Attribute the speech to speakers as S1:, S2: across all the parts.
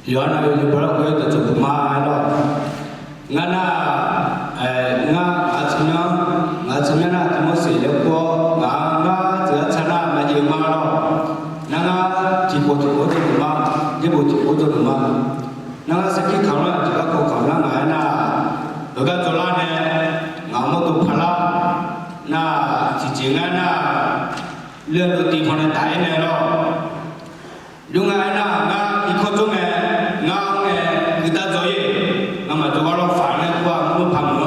S1: 原来有不了会的这个马了，俺那俺这边那怎么写的过？俺这参加没有马了，那几个这个马，这个这个马，那是去考了这个考了俺那，这个做了呢，俺们都怕了，那之前俺那两个地方的大人了，用俺那一个钟呢。kita joye, nama tu kalau faham kuah mu paham,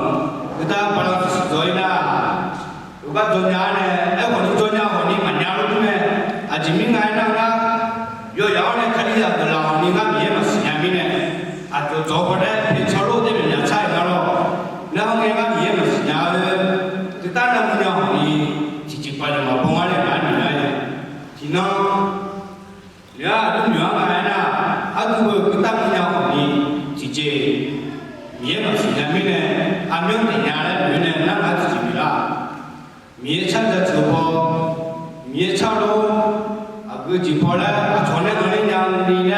S1: kita pada joye na, uga jonya ne, kalau jonya ni manja lu ne, ajimi ngai na, yo yang ne kali ya belau ni ngai biar masih nyami ne, atau jodoh ne, pencalo de biar cai kalau, nah ngai ngai biar masih nyami, kita nak punya ni, cici pada ma pengalih mana ni, cina, ya tu yang ngai na, aku kita punya ni.姐，面嘛是咱们呢，俺们的家呢，原来那自己啦，面炒的直播，面炒喽，个直播嘞，从那个娘里呢，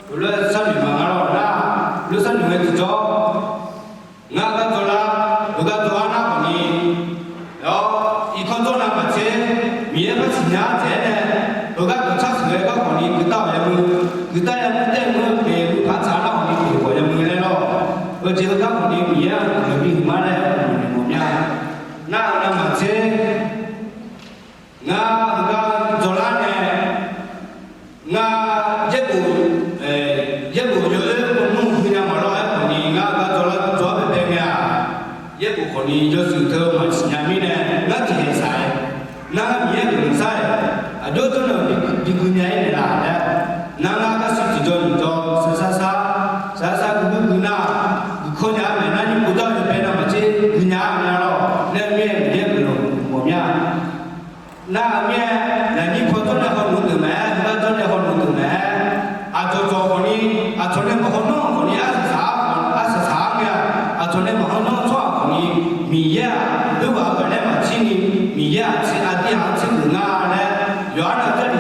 S1: 后来三年嘛了啦，3年之后，俺个做啦，那个做那个呢，然一看做那个车，面嘛是伢子呢，那个不差是那个个呢，kita yang penting mungkin kacau lah ni, kalau yang mungkin lo, kalau kamu ni dia lebih mana umumnya, nah macam, nah jalan nah jebu je penuh punya malah ni, jalan jauh berbeza, jebu ni justru tu macam ni nah jadi saya, nah dia pun saya, ada tu nak digunakan lah. Nanga kasih tujuan untuk sasa guna guna mana ni budak ni pernah macam guna mana lo, ni dia belum punya. Nah ni foto ni orang muda mah, foto ni orang muda mah. Atau jauh ni, atau ni mahal ni asal ya, atau ni mahal jauh ni Mia, dua orang macam ni Mia si ada yang si guna ni, yang ada